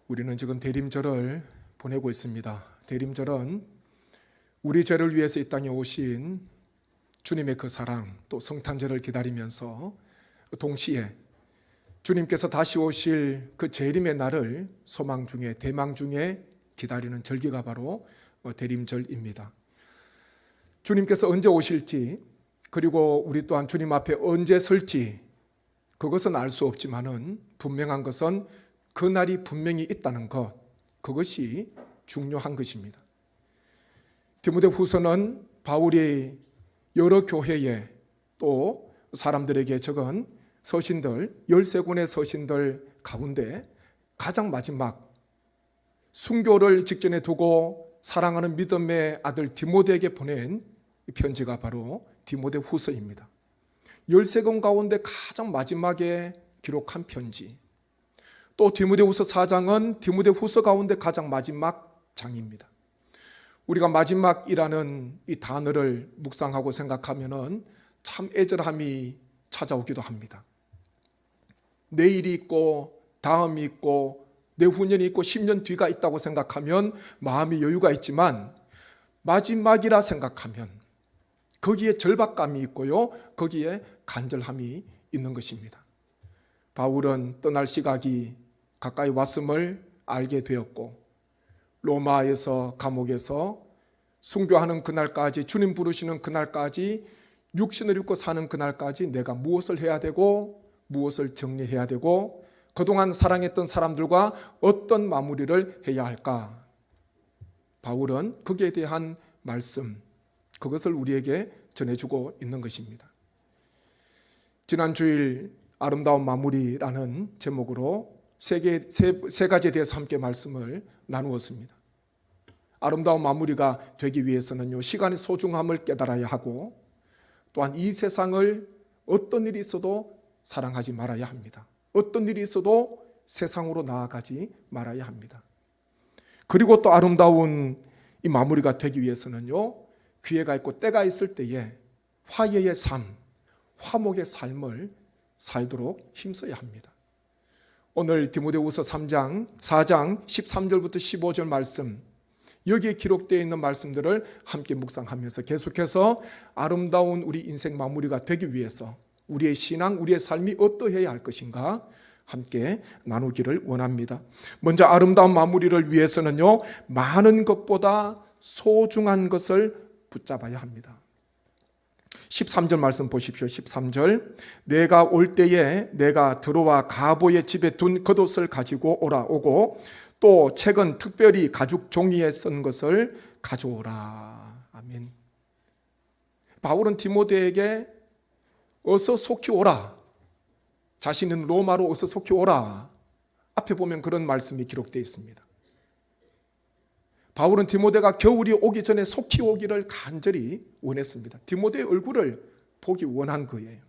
우리는 지금 대림절을 보내고 있습니다. 대림절은 우리 죄를 위해서 이 땅에 오신 주님의 그 사랑, 또 성탄절을 기다리면서 동시에 주님께서 다시 오실 그 재림의 날을 소망 중에, 대망 중에 기다리는 절기가 바로 대림절입니다. 주님께서 언제 오실지, 그리고 우리 또한 주님 앞에 언제 설지 그것은 알 수 없지만은 분명한 것은 그 날이 분명히 있다는 것, 그것이 중요한 것입니다. 디모데후서는 바울이 여러 교회에 또 사람들에게 적은 서신들, 13권의 서신들 가운데 가장 마지막 순교를 직전에 두고 사랑하는 믿음의 아들 디모데에게 보낸 편지가 바로 디모데후서입니다. 13권 가운데 가장 마지막에 기록한 편지. 또 디모데후서 4장은 디모데후서 가운데 가장 마지막 장입니다. 우리가 마지막이라는 이 단어를 묵상하고 생각하면은 참 애절함이 찾아오기도 합니다. 내일이 있고 다음이 있고 내후년이 있고 10년 뒤가 있다고 생각하면 마음이 여유가 있지만 마지막이라 생각하면 거기에 절박감이 있고요, 거기에 간절함이 있는 것입니다. 바울은 떠날 시각이 가까이 왔음을 알게 되었고 로마에서 감옥에서 순교하는 그날까지, 주님 부르시는 그날까지, 육신을 입고 사는 그날까지 내가 무엇을 해야 되고 무엇을 정리해야 되고 그동안 사랑했던 사람들과 어떤 마무리를 해야 할까? 바울은 거기에 대한 말씀, 그것을 우리에게 전해주고 있는 것입니다. 지난 주일 아름다운 마무리라는 제목으로 세 가지에 대해서 함께 말씀을 나누었습니다. 아름다운 마무리가 되기 위해서는요, 시간의 소중함을 깨달아야 하고 또한 이 세상을 어떤 일이 있어도 사랑하지 말아야 합니다. 어떤 일이 있어도 세상으로 나아가지 말아야 합니다. 그리고 또 아름다운 이 마무리가 되기 위해서는요, 기회가 있고 때가 있을 때에 화해의 삶, 화목의 삶을 살도록 힘써야 합니다. 오늘 디모데후서 4장 13절부터 15절 말씀, 여기에 기록되어 있는 말씀들을 함께 묵상하면서 계속해서 아름다운 우리 인생 마무리가 되기 위해서 우리의 신앙, 우리의 삶이 어떠해야 할 것인가 함께 나누기를 원합니다. 먼저 아름다운 마무리를 위해서는요, 많은 것보다 소중한 것을 붙잡아야 합니다. 13절 말씀 보십시오. 13절, 내가 올 때에 내가 들어와 가보의 집에 둔 겉옷을 가지고 오고 또 책은 특별히 가죽 종이에 쓴 것을 가져오라. 아멘. 바울은 디모데에게 어서 속히 오라, 자신은 로마로 어서 속히 오라, 앞에 보면 그런 말씀이 기록되어 있습니다. 바울은 디모데가 겨울이 오기 전에 속히 오기를 간절히 원했습니다. 디모데의 얼굴을 보기 원한 거예요.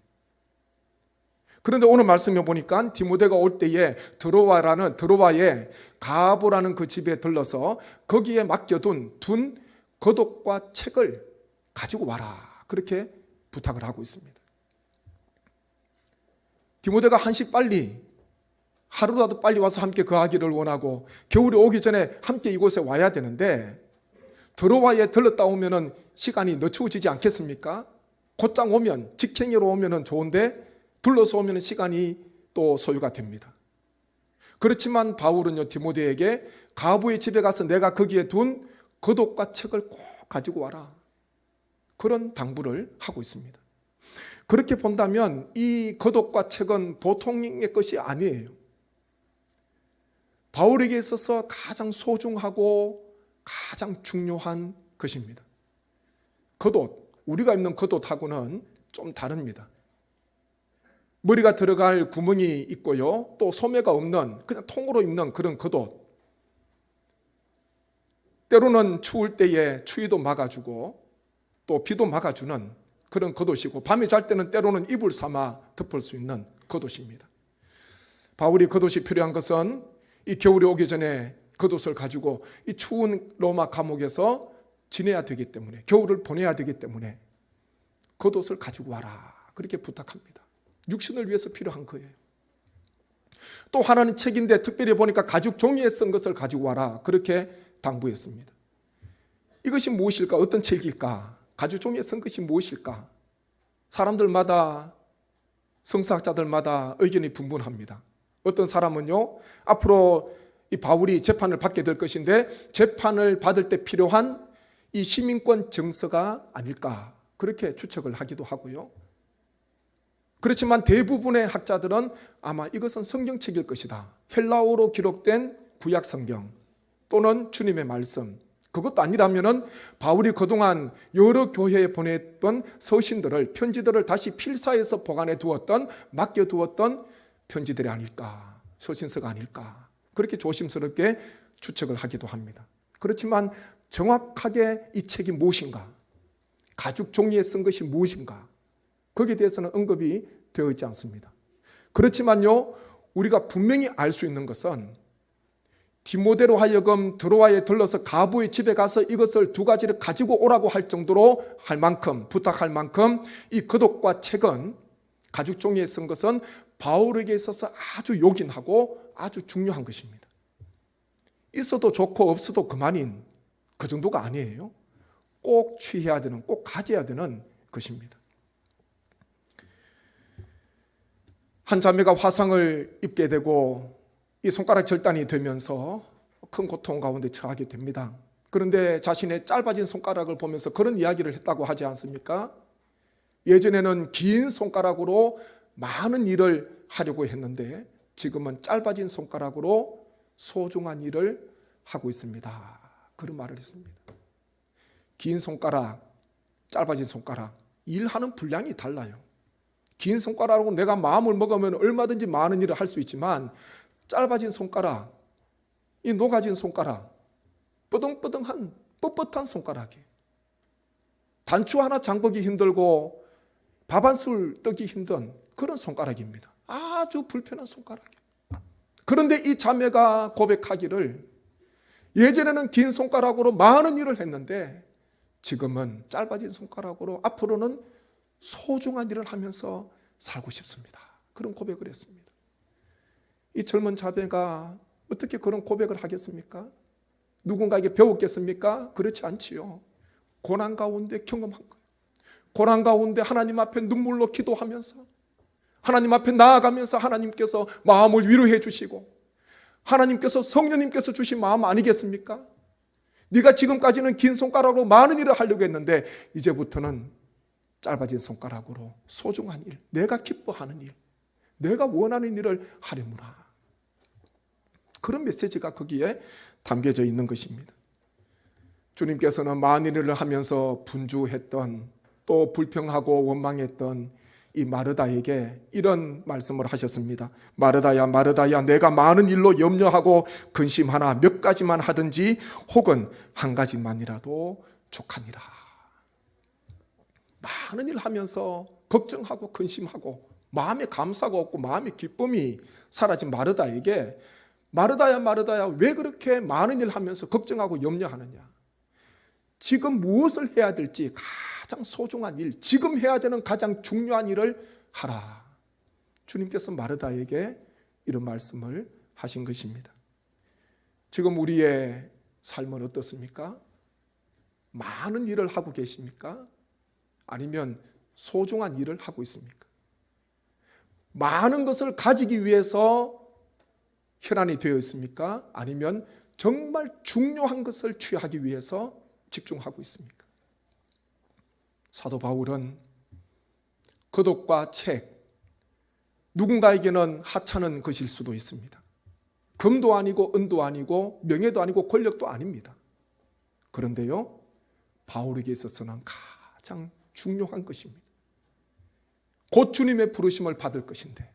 그런데 오늘 말씀에 보니까 디모데가 올 때에 드로아의 가보라는 그 집에 들러서 거기에 맡겨둔 겉옷과 책을 가지고 와라, 그렇게 부탁을 하고 있습니다. 디모데가 한시 빨리, 하루라도 빨리 와서 함께 거하기를 원하고 겨울이 오기 전에 함께 이곳에 와야 되는데 드로아에 들렀다 오면 시간이 늦추어지지 않겠습니까? 곧장 오면, 직행으로 오면 좋은데 둘러서 오면 시간이 또 소요가 됩니다. 그렇지만 바울은요, 디모데에게 가부의 집에 가서 내가 거기에 둔 겉옷과 책을 꼭 가지고 와라, 그런 당부를 하고 있습니다. 그렇게 본다면 이 겉옷과 책은 보통의 것이 아니에요. 바울에게 있어서 가장 소중하고 가장 중요한 것입니다. 겉옷, 우리가 입는 겉옷하고는 좀 다릅니다. 머리가 들어갈 구멍이 있고요, 또 소매가 없는 그냥 통으로 입는 그런 겉옷. 때로는 추울 때에 추위도 막아주고 또 비도 막아주는 그런 겉옷이고, 밤에 잘 때는 때로는 이불 삼아 덮을 수 있는 겉옷입니다. 바울이 겉옷이 필요한 것은 이 겨울이 오기 전에 겉옷을 가지고 이 추운 로마 감옥에서 지내야 되기 때문에, 겨울을 보내야 되기 때문에 겉옷을 가지고 와라, 그렇게 부탁합니다. 육신을 위해서 필요한 거예요. 또 하나는 책인데 특별히 보니까 가죽 종이에 쓴 것을 가지고 와라. 그렇게 당부했습니다. 이것이 무엇일까? 어떤 책일까? 가죽 종이에 쓴 것이 무엇일까? 사람들마다, 성서학자들마다 의견이 분분합니다. 어떤 사람은요, 앞으로 이 바울이 재판을 받게 될 것인데 재판을 받을 때 필요한 이 시민권 증서가 아닐까, 그렇게 추측을 하기도 하고요. 그렇지만 대부분의 학자들은 아마 이것은 성경책일 것이다. 헬라어로 기록된 구약 성경 또는 주님의 말씀, 그것도 아니라면은 바울이 그동안 여러 교회에 보냈던 서신들을, 편지들을 다시 필사해서 보관해 두었던, 맡겨 두었던 편지들이 아닐까, 서신서가 아닐까, 그렇게 조심스럽게 추측을 하기도 합니다. 그렇지만 정확하게 이 책이 무엇인가, 가죽 종이에 쓴 것이 무엇인가, 거기에 대해서는 언급이 되어 있지 않습니다. 그렇지만요, 우리가 분명히 알 수 있는 것은 디모데로 하여금 드로아에 들러서 가부의 집에 가서 이것을 두 가지를 가지고 오라고 할 정도로 할 만큼, 부탁할 만큼 이 거독과 책은, 가죽 종이에 쓴 것은 바울에게 있어서 아주 요긴하고 아주 중요한 것입니다. 있어도 좋고 없어도 그만인 그 정도가 아니에요. 꼭 취해야 되는, 꼭 가져야 되는 것입니다. 한 자매가 화상을 입게 되고 이 손가락 절단이 되면서 큰 고통 가운데 처하게 됩니다. 그런데 자신의 짧아진 손가락을 보면서 그런 이야기를 했다고 하지 않습니까? 예전에는 긴 손가락으로 많은 일을 하려고 했는데 지금은 짧아진 손가락으로 소중한 일을 하고 있습니다. 그런 말을 했습니다. 긴 손가락, 짧아진 손가락, 일하는 분량이 달라요. 긴 손가락으로 내가 마음을 먹으면 얼마든지 많은 일을 할 수 있지만 짧아진 손가락, 이 녹아진 손가락, 뻐덩뻐덩한 뻣뻣한 손가락이, 단추 하나 잠그기 힘들고 밥 한 술 뜨기 힘든 그런 손가락입니다. 아주 불편한 손가락이에요. 그런데 이 자매가 고백하기를 예전에는 긴 손가락으로 많은 일을 했는데 지금은 짧아진 손가락으로 앞으로는 소중한 일을 하면서 살고 싶습니다. 그런 고백을 했습니다. 이 젊은 자매가 어떻게 그런 고백을 하겠습니까? 누군가에게 배웠겠습니까? 그렇지 않지요. 고난 가운데 경험한 거예요. 고난 가운데 하나님 앞에 눈물로 기도하면서, 하나님 앞에 나아가면서 하나님께서 마음을 위로해 주시고, 하나님께서, 성령님께서 주신 마음 아니겠습니까? 네가 지금까지는 긴 손가락으로 많은 일을 하려고 했는데 이제부터는 짧아진 손가락으로 소중한 일, 내가 기뻐하는 일, 내가 원하는 일을 하려무라. 그런 메시지가 거기에 담겨져 있는 것입니다. 주님께서는 많은 일을 하면서 분주했던, 또 불평하고 원망했던 이 마르다에게 이런 말씀을 하셨습니다. 마르다야, 마르다야, 내가 많은 일로 염려하고 근심하나 몇 가지만 하든지 혹은 한 가지만이라도 족하니라. 많은 일 하면서 걱정하고 근심하고 마음에 감사가 없고 마음의 기쁨이 사라진 마르다에게 마르다야, 마르다야, 왜 그렇게 많은 일 하면서 걱정하고 염려하느냐? 지금 무엇을 해야 될지 가장 소중한 일, 지금 해야 되는 가장 중요한 일을 하라. 주님께서 마르다에게 이런 말씀을 하신 것입니다. 지금 우리의 삶은 어떻습니까? 많은 일을 하고 계십니까? 아니면 소중한 일을 하고 있습니까? 많은 것을 가지기 위해서 혈안이 되어 있습니까? 아니면 정말 중요한 것을 취하기 위해서 집중하고 있습니까? 사도 바울은 거독과 책, 누군가에게는 하찮은 것일 수도 있습니다. 금도 아니고 은도 아니고 명예도 아니고 권력도 아닙니다. 그런데요, 바울에게 있어서는 가장 중요한 것입니다. 곧 주님의 부르심을 받을 것인데,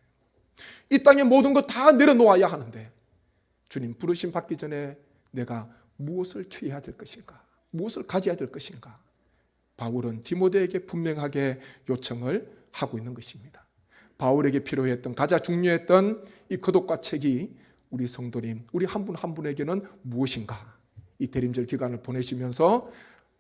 이 땅의 모든 것 다 내려놓아야 하는데, 주님 부르심 받기 전에 내가 무엇을 취해야 될 것인가? 무엇을 가져야 될 것인가? 바울은 디모데에게 분명하게 요청을 하고 있는 것입니다. 바울에게 필요했던, 가장 중요했던 이 거독과 책이 우리 성도님, 우리 한 분 한 분에게는 무엇인가? 이 대림절 기간을 보내시면서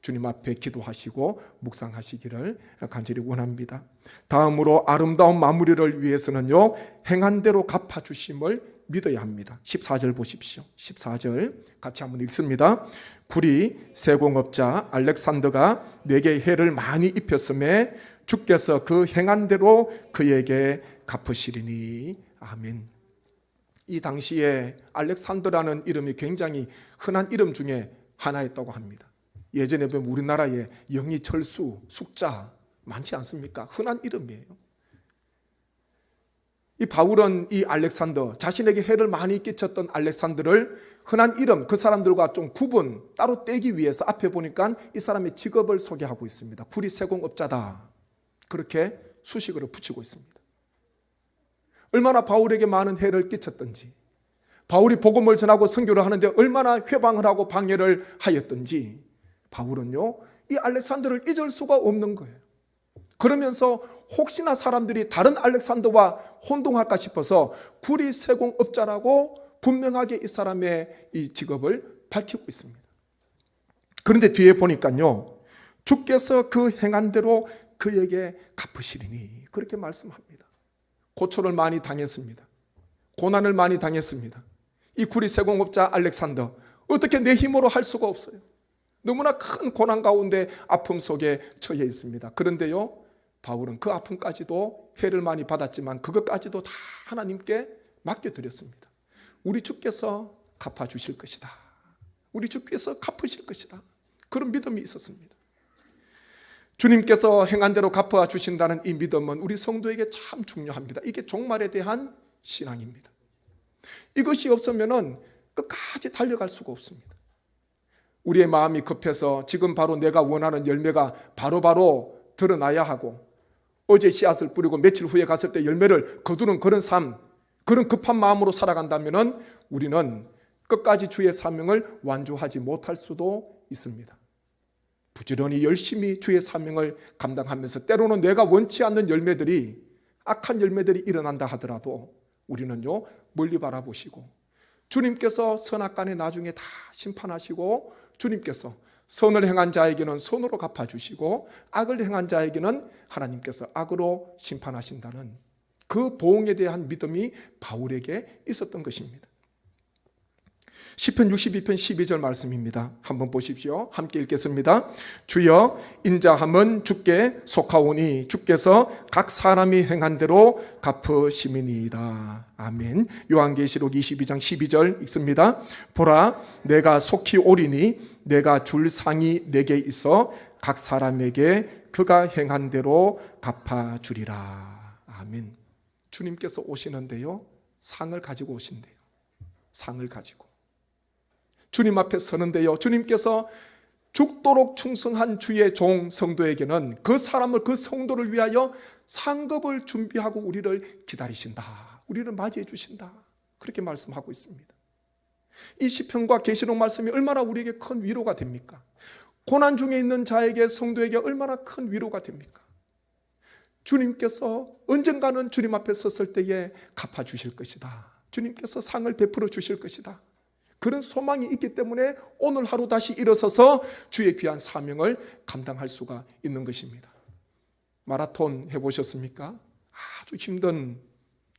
주님 앞에 기도하시고 묵상하시기를 간절히 원합니다. 다음으로 아름다운 마무리를 위해서는요, 행한 대로 갚아주심을 믿어야 합니다. 14절 보십시오. 14절 같이 한번 읽습니다. 구리 세공업자 알렉산더가 내게 해를 많이 입혔음에 주께서 그 행한 대로 그에게 갚으시리니. 아멘. 이 당시에 알렉산더라는 이름이 굉장히 흔한 이름 중에 하나였다고 합니다. 예전에 보면 우리나라에 영희철수, 숙자 많지 않습니까? 흔한 이름이에요. 이 바울은 이 알렉산더, 자신에게 해를 많이 끼쳤던 알렉산더를 흔한 이름, 그 사람들과 좀 구분, 따로 떼기 위해서 앞에 보니까 이 사람의 직업을 소개하고 있습니다. 구리 세공업자다. 그렇게 수식으로 붙이고 있습니다. 얼마나 바울에게 많은 해를 끼쳤던지, 바울이 복음을 전하고 선교를 하는데 얼마나 회방을 하고 방해를 하였던지 바울은요, 이 알렉산더를 잊을 수가 없는 거예요. 그러면서 혹시나 사람들이 다른 알렉산더와 혼동할까 싶어서 구리 세공업자라고 분명하게 이 사람의 이 직업을 밝히고 있습니다. 그런데 뒤에 보니까요, 주께서 그 행한 대로 그에게 갚으시리니 그렇게 말씀합니다. 고초를 많이 당했습니다. 고난을 많이 당했습니다. 이 구리 세공업자 알렉산더, 어떻게 내 힘으로 할 수가 없어요. 너무나 큰 고난 가운데 아픔 속에 처해 있습니다. 그런데요, 바울은 그 아픔까지도 해를 많이 받았지만 그것까지도 다 하나님께 맡겨드렸습니다. 우리 주께서 갚아주실 것이다. 우리 주께서 갚으실 것이다. 그런 믿음이 있었습니다. 주님께서 행한 대로 갚아주신다는 이 믿음은 우리 성도에게 참 중요합니다. 이게 종말에 대한 신앙입니다. 이것이 없으면 끝까지 달려갈 수가 없습니다. 우리의 마음이 급해서 지금 바로 내가 원하는 열매가 바로바로 드러나야 하고, 어제 씨앗을 뿌리고 며칠 후에 갔을 때 열매를 거두는 그런 삶, 그런 급한 마음으로 살아간다면 우리는 끝까지 주의 사명을 완주하지 못할 수도 있습니다. 부지런히 열심히 주의 사명을 감당하면서 때로는 내가 원치 않는 열매들이, 악한 열매들이 일어난다 하더라도 우리는요, 멀리 바라보시고 주님께서 선악간에 나중에 다 심판하시고, 주님께서 선을 행한 자에게는 선으로 갚아주시고 악을 행한 자에게는 하나님께서 악으로 심판하신다는 그 보응에 대한 믿음이 바울에게 있었던 것입니다. 시편 62편 12절 말씀입니다. 한번 보십시오. 함께 읽겠습니다. 주여, 인자함은 주께 속하오니 주께서 각 사람이 행한 대로 갚으심이니이다. 아멘. 요한계시록 22장 12절 읽습니다. 보라, 내가 속히 오리니 내가 줄 상이 내게 있어 각 사람에게 그가 행한 대로 갚아주리라. 아멘. 주님께서 오시는데요, 상을 가지고 오신대요. 상을 가지고 주님 앞에 서는데요, 주님께서 죽도록 충성한 주의 종 성도에게는 그 사람을, 그 성도를 위하여 상급을 준비하고 우리를 기다리신다. 우리를 맞이해 주신다. 그렇게 말씀하고 있습니다. 이 시편과 계시록 말씀이 얼마나 우리에게 큰 위로가 됩니까? 고난 중에 있는 자에게, 성도에게 얼마나 큰 위로가 됩니까? 주님께서 언젠가는 주님 앞에 섰을 때에 갚아주실 것이다. 주님께서 상을 베풀어 주실 것이다. 그런 소망이 있기 때문에 오늘 하루 다시 일어서서 주의 귀한 사명을 감당할 수가 있는 것입니다. 마라톤 해보셨습니까? 아주 힘든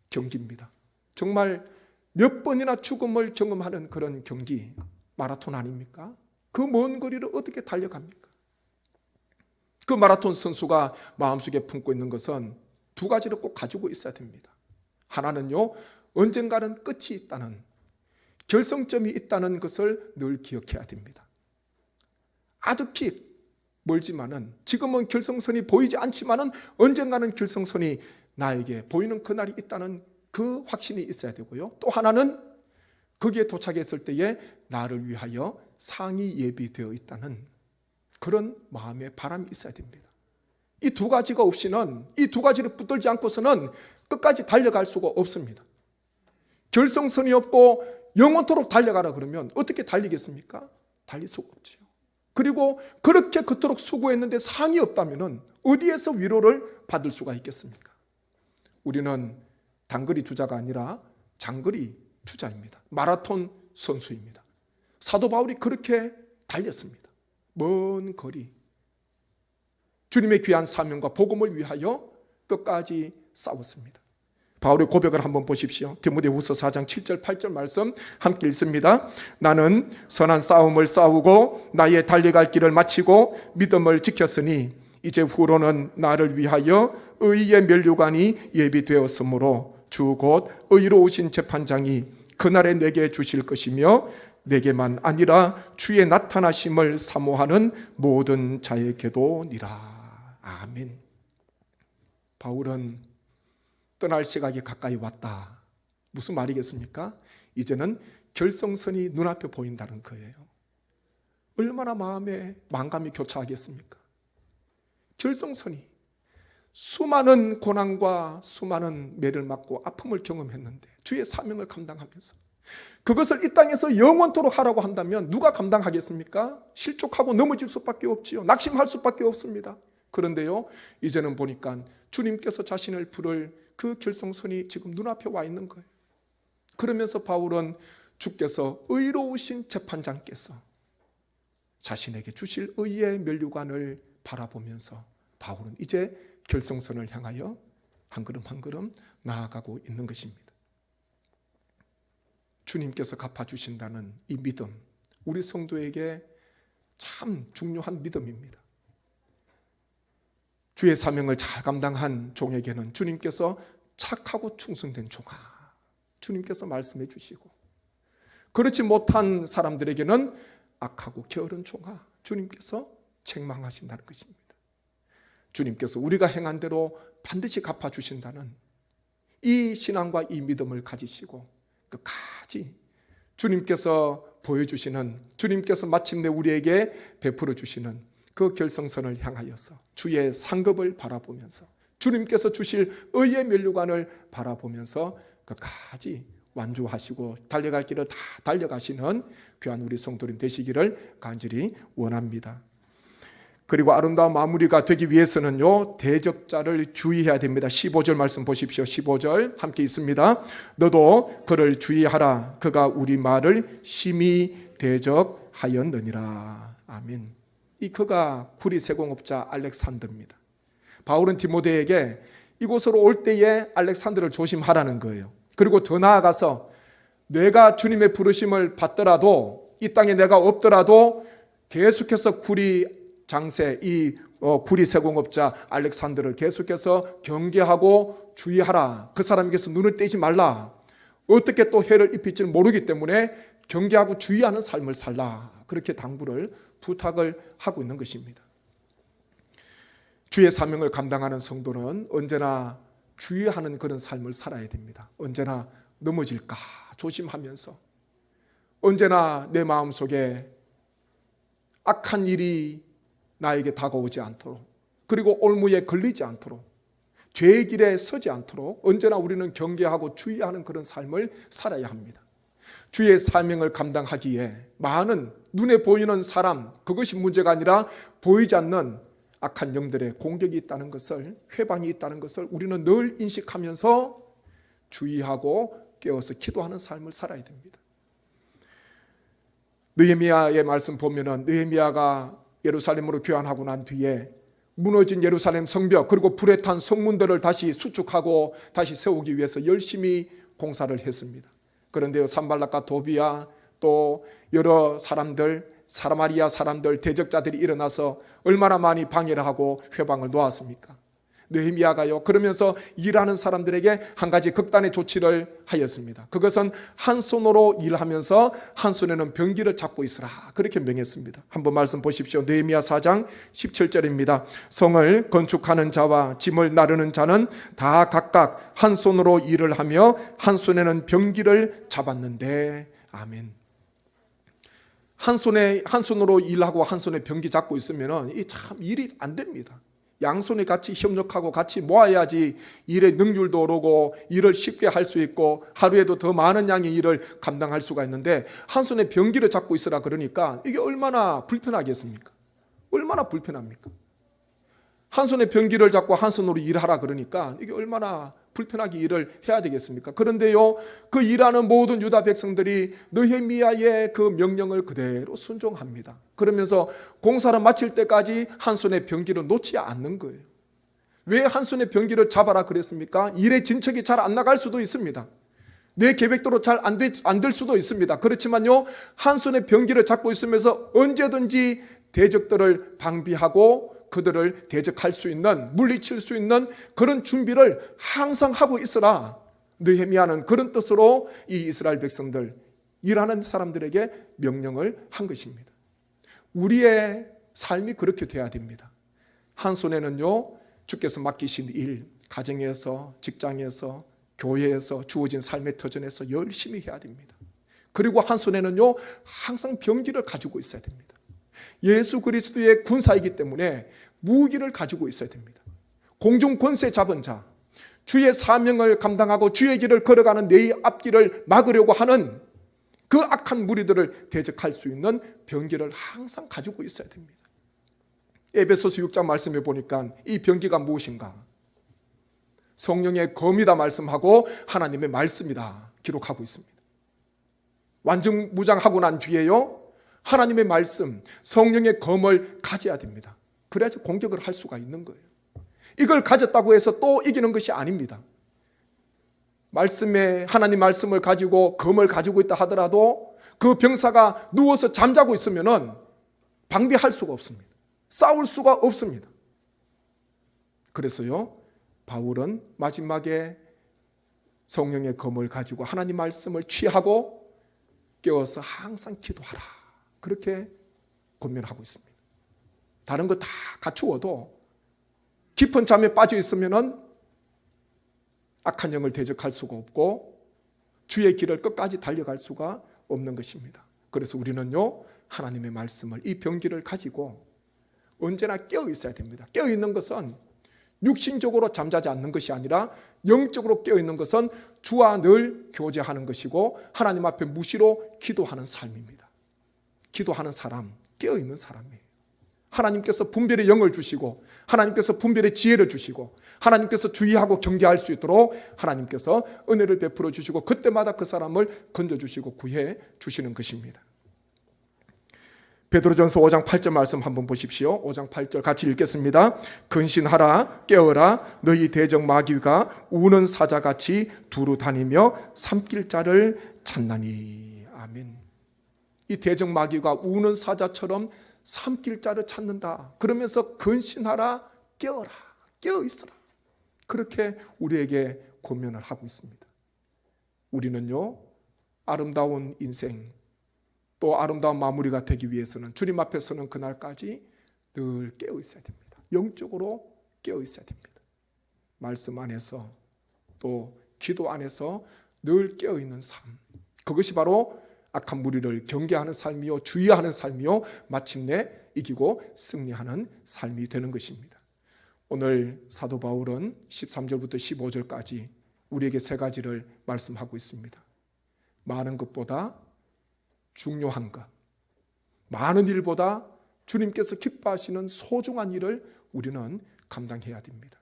경기입니다. 정말 몇 번이나 죽음을 경험하는 그런 경기, 마라톤 아닙니까? 그 먼 거리를 어떻게 달려갑니까? 그 마라톤 선수가 마음속에 품고 있는 것은 두 가지를 꼭 가지고 있어야 됩니다. 하나는요, 언젠가는 끝이 있다는, 결성점이 있다는 것을 늘 기억해야 됩니다. 아주 멀지만은, 지금은 결성선이 보이지 않지만은 언젠가는 결성선이 나에게 보이는 그날이 있다는 그 확신이 있어야 되고요. 또 하나는 거기에 도착했을 때에 나를 위하여 상이 예비되어 있다는 그런 마음의 바람이 있어야 됩니다. 이 두 가지가 없이는, 이 두 가지를 붙들지 않고서는 끝까지 달려갈 수가 없습니다. 결성선이 없고 영원토록 달려가라 그러면 어떻게 달리겠습니까? 달릴 수가 없죠. 그리고 그렇게 그토록 수고했는데 상이 없다면 어디에서 위로를 받을 수가 있겠습니까? 우리는 단거리 주자가 아니라 장거리 주자입니다. 마라톤 선수입니다. 사도 바울이 그렇게 달렸습니다. 먼 거리 주님의 귀한 사명과 복음을 위하여 끝까지 싸웠습니다. 바울의 고백을 한번 보십시오. 디모데후서 4장 7절 8절 말씀 함께 읽습니다. 나는 선한 싸움을 싸우고 나의 달려갈 길을 마치고 믿음을 지켰으니 이제 후로는 나를 위하여 의의 면류관이 예비되었으므로 주 곧 의로우신 재판장이 그날에 내게 주실 것이며 내게만 아니라 주의 나타나심을 사모하는 모든 자에게도 니라. 아멘. 바울은 떠날 시각이 가까이 왔다. 무슨 말이겠습니까? 이제는 결성선이 눈앞에 보인다는 거예요. 얼마나 마음에 만감이 교차하겠습니까? 결성선이 수많은 고난과 수많은 매를 맞고 아픔을 경험했는데 주의 사명을 감당하면서 그것을 이 땅에서 영원토록 하라고 한다면 누가 감당하겠습니까? 실족하고 넘어질 수밖에 없지요. 낙심할 수밖에 없습니다. 그런데요, 이제는 보니까 주님께서 자신을 부를 그 결성선이 지금 눈앞에 와 있는 거예요. 그러면서 바울은 주께서 의로우신 재판장께서 자신에게 주실 의의 면류관을 바라보면서 바울은 이제 결성선을 향하여 한 걸음 한 걸음 나아가고 있는 것입니다. 주님께서 갚아주신다는 이 믿음, 우리 성도에게 참 중요한 믿음입니다. 주의 사명을 잘 감당한 종에게는 주님께서 착하고 충성된 종아, 주님께서 말씀해 주시고, 그렇지 못한 사람들에게는 악하고 게으른 종아, 주님께서 책망하신다는 것입니다. 주님께서 우리가 행한 대로 반드시 갚아주신다는 이 신앙과 이 믿음을 가지시고 끝까지 주님께서 보여주시는, 주님께서 마침내 우리에게 베풀어 주시는 그 결성선을 향하여서 주의 상급을 바라보면서 주님께서 주실 의의 면류관을 바라보면서 끝까지 완주하시고 달려갈 길을 다 달려가시는 귀한 우리 성도님 되시기를 간절히 원합니다. 그리고 아름다운 마무리가 되기 위해서는요, 대적자를 주의해야 됩니다. 15절 말씀 보십시오. 15절 함께 있습니다. 너도 그를 주의하라. 그가 우리 말을 심히 대적하였느니라. 아멘. 이 그가 구리 세공업자 알렉산더입니다. 바울은 디모데에게 이곳으로 올 때에 알렉산더를 조심하라는 거예요. 그리고 더 나아가서 내가 주님의 부르심을 받더라도, 이 땅에 내가 없더라도 계속해서 구리 장세, 이 구리 세공업자 알렉산더를 계속해서 경계하고 주의하라. 그 사람에게서 눈을 떼지 말라. 어떻게 또 해를 입힐지 모르기 때문에 경계하고 주의하는 삶을 살라. 그렇게 당부를, 부탁을 하고 있는 것입니다. 주의 사명을 감당하는 성도는 언제나 주의하는 그런 삶을 살아야 됩니다. 언제나 넘어질까 조심하면서, 언제나 내 마음속에 악한 일이 나에게 다가오지 않도록, 그리고 올무에 걸리지 않도록, 죄의 길에 서지 않도록 언제나 우리는 경계하고 주의하는 그런 삶을 살아야 합니다. 주의 사명을 감당하기에 많은 눈에 보이는 사람, 그것이 문제가 아니라 보이지 않는 악한 영들의 공격이 있다는 것을, 회방이 있다는 것을 우리는 늘 인식하면서 주의하고 깨어서 기도하는 삶을 살아야 됩니다. 느헤미야의 말씀 보면은 느헤미야가 예루살렘으로 귀환하고 난 뒤에 무너진 예루살렘 성벽, 그리고 불에 탄 성문들을 다시 수축하고 다시 세우기 위해서 열심히 공사를 했습니다. 그런데요, 산발락과 도비야 또 여러 사람들, 사마리아 사람들, 대적자들이 일어나서 얼마나 많이 방해를 하고 회방을 놓았습니까? 느헤미야가요, 그러면서 일하는 사람들에게 한 가지 극단의 조치를 하였습니다. 그것은 한 손으로 일하면서 한 손에는 병기를 잡고 있으라, 그렇게 명했습니다. 한번 말씀 보십시오. 느헤미야 4장 17절입니다. 성을 건축하는 자와 짐을 나르는 자는 다 각각 한 손으로 일을 하며 한 손에는 병기를 잡았는데. 아멘. 한 손으로 일하고 한 손에 병기 잡고 있으면 이 참 일이 안 됩니다. 양손이 같이 협력하고 같이 모아야지 일의 능률도 오르고 일을 쉽게 할 수 있고 하루에도 더 많은 양의 일을 감당할 수가 있는데, 한 손에 병기를 잡고 있으라 그러니까 이게 얼마나 불편하겠습니까? 얼마나 불편합니까? 한 손에 병기를 잡고 한 손으로 일하라 그러니까 이게 얼마나 불편하게 일을 해야 되겠습니까? 그런데요, 그 일하는 모든 유다 백성들이 느헤미야의 그 명령을 그대로 순종합니다. 그러면서 공사를 마칠 때까지 한 손에 병기를 놓지 않는 거예요. 왜 한 손에 병기를 잡아라 그랬습니까? 일의 진척이 잘 안 나갈 수도 있습니다. 내 계획대로 잘 안 될 수도 있습니다. 그렇지만요, 한 손에 병기를 잡고 있으면서 언제든지 대적들을 방비하고 그들을 대적할 수 있는, 물리칠 수 있는 그런 준비를 항상 하고 있어라. 느헤미야는 그런 뜻으로 이 이스라엘 백성들, 일하는 사람들에게 명령을 한 것입니다. 우리의 삶이 그렇게 돼야 됩니다. 한 손에는요, 주께서 맡기신 일, 가정에서, 직장에서, 교회에서 주어진 삶의 터전에서 열심히 해야 됩니다. 그리고 한 손에는요, 항상 병기를 가지고 있어야 됩니다. 예수 그리스도의 군사이기 때문에 무기를 가지고 있어야 됩니다. 공중 권세 잡은 자, 주의 사명을 감당하고 주의 길을 걸어가는 내 앞길을 막으려고 하는 그 악한 무리들을 대적할 수 있는 병기를 항상 가지고 있어야 됩니다. 에베소서 6장 말씀해 보니까 이 병기가 무엇인가? 성령의 검이다 말씀하고 하나님의 말씀이다 기록하고 있습니다. 완전 무장하고 난 뒤에요, 하나님의 말씀, 성령의 검을 가져야 됩니다. 그래야지 공격을 할 수가 있는 거예요. 이걸 가졌다고 해서 또 이기는 것이 아닙니다. 말씀에, 하나님 말씀을 가지고 검을 가지고 있다 하더라도 그 병사가 누워서 잠자고 있으면은 방비할 수가 없습니다. 싸울 수가 없습니다. 그래서요, 바울은 마지막에 성령의 검을 가지고 하나님 말씀을 취하고 깨어서 항상 기도하라, 그렇게 권면하고 있습니다. 다른 거 다 갖추어도 깊은 잠에 빠져 있으면은 악한 영을 대적할 수가 없고 주의 길을 끝까지 달려갈 수가 없는 것입니다. 그래서 우리는요, 하나님의 말씀을, 이 병기를 가지고 언제나 깨어 있어야 됩니다. 깨어 있는 것은 육신적으로 잠자지 않는 것이 아니라 영적으로 깨어 있는 것은 주와 늘 교제하는 것이고 하나님 앞에 무시로 기도하는 삶입니다. 기도하는 사람, 깨어 있는 사람이에요. 하나님께서 분별의 영을 주시고 하나님께서 분별의 지혜를 주시고 하나님께서 주의하고 경계할 수 있도록 하나님께서 은혜를 베풀어 주시고 그때마다 그 사람을 건져주시고 구해 주시는 것입니다. 베드로전서 5장 8절 말씀 한번 보십시오. 5장 8절 같이 읽겠습니다. 근신하라, 깨어라, 너희 대적 마귀가 우는 사자같이 두루 다니며 삼킬 자를 찾나니. 아멘. 이 대적 마귀가 우는 사자처럼 삼킬 자를 찾는다. 그러면서 근신하라, 깨어라, 깨어 있어라. 그렇게 우리에게 권면을 하고 있습니다. 우리는요, 아름다운 인생, 또 아름다운 마무리가 되기 위해서는 주님 앞에 서는 그날까지 늘 깨어 있어야 됩니다. 영적으로 깨어 있어야 됩니다. 말씀 안에서 또 기도 안에서 늘 깨어 있는 삶, 그것이 바로 악한 무리를 경계하는 삶이요, 주의하는 삶이요, 마침내 이기고 승리하는 삶이 되는 것입니다. 오늘 사도 바울은 13절부터 15절까지 우리에게 세 가지를 말씀하고 있습니다. 많은 것보다 중요한 것, 많은 일보다 주님께서 기뻐하시는 소중한 일을 우리는 감당해야 됩니다.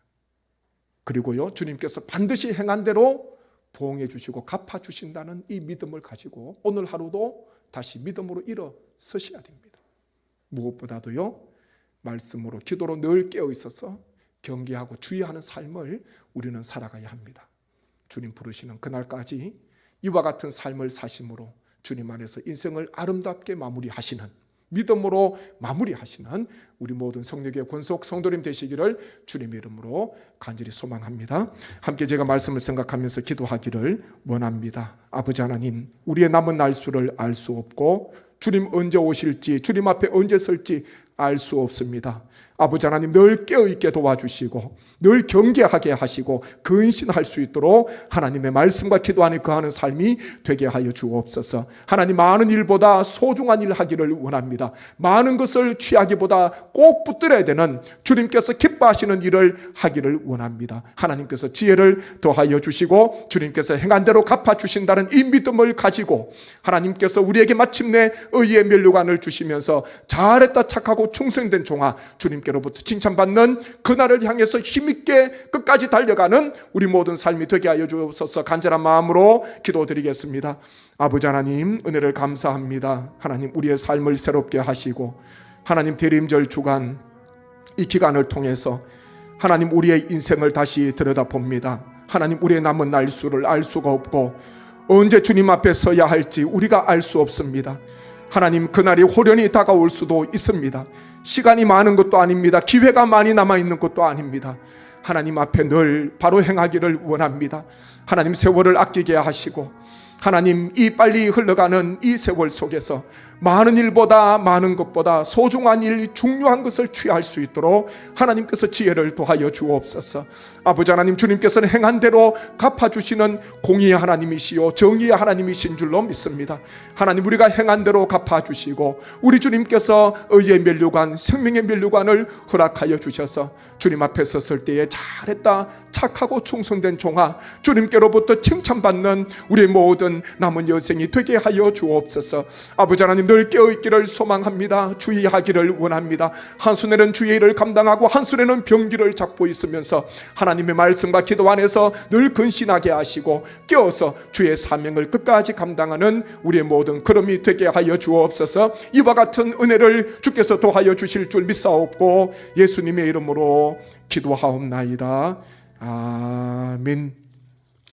그리고요, 주님께서 반드시 행한 대로 보응해 주시고 갚아 주신다는 이 믿음을 가지고 오늘 하루도 다시 믿음으로 일어서셔야 됩니다. 무엇보다도요, 말씀으로, 기도로 늘 깨어 있어서 경계하고 주의하는 삶을 우리는 살아가야 합니다. 주님 부르시는 그날까지 이와 같은 삶을 사심으로 주님 안에서 인생을 아름답게 마무리하시는, 믿음으로 마무리하시는 우리 모든 성령의 권속 성도님 되시기를 주님의 이름으로 간절히 소망합니다. 함께 제가 말씀을 생각하면서 기도하기를 원합니다. 아버지 하나님, 우리의 남은 날수를 알 수 없고 주님 언제 오실지, 주님 앞에 언제 설지 알 수 없습니다. 아버지 하나님, 늘 깨어있게 도와주시고 늘 경계하게 하시고 근신할 수 있도록 하나님의 말씀과 기도 안에 거하는 삶이 되게 하여 주옵소서. 하나님, 많은 일보다 소중한 일 하기를 원합니다. 많은 것을 취하기보다 꼭 붙들어야 되는 주님께서 기뻐하시는 일을 하기를 원합니다. 하나님께서 지혜를 더하여 주시고 주님께서 행한 대로 갚아주신다는 이 믿음을 가지고 하나님께서 우리에게 마침내 의의 면류관을 주시면서 잘했다 착하고 충성된 종아, 주님께 주님께로부터 칭찬받는 그날을 향해서 힘있게 끝까지 달려가는 우리 모든 삶이 되게 하여 주옵소서. 간절한 마음으로 기도드리겠습니다. 아버지 하나님, 은혜를 감사합니다. 하나님, 우리의 삶을 새롭게 하시고 하나님, 대림절 주간 이 기간을 통해서 하나님, 우리의 인생을 다시 들여다봅니다. 하나님, 우리의 남은 날수를 알 수가 없고 언제 주님 앞에 서야 할지 우리가 알 수 없습니다. 하나님, 그날이 호련히 다가올 수도 있습니다. 시간이 많은 것도 아닙니다. 기회가 많이 남아있는 것도 아닙니다. 하나님 앞에 늘 바로 행하기를 원합니다. 하나님, 세월을 아끼게 하시고 하나님, 이 빨리 흘러가는 이 세월 속에서 많은 일보다 많은 것보다 소중한 일, 중요한 것을 취할 수 있도록 하나님께서 지혜를 더하여 주옵소서. 아버지 하나님, 주님께서는 행한 대로 갚아주시는 공의의 하나님이시요 정의의 하나님이신 줄로 믿습니다. 하나님, 우리가 행한 대로 갚아주시고 우리 주님께서 의의 면류관, 생명의 면류관을 허락하여 주셔서 주님 앞에 섰을 때에 잘했다, 착하고 충성된 종아, 주님께로부터 칭찬받는 우리의 모든 남은 여생이 되게 하여 주옵소서. 아버지 하나님, 늘 깨어있기를 소망합니다. 주의하기를 원합니다. 한순에는 주의 일을 감당하고 한순에는 병기를 잡고 있으면서 하나님의 말씀과 기도 안에서 늘 근신하게 하시고 깨어서 주의 사명을 끝까지 감당하는 우리의 모든 걸음이 되게 하여 주옵소서. 이와 같은 은혜를 주께서 더하여 주실 줄 믿사옵고 예수님의 이름으로 기도하옵나이다. 아멘.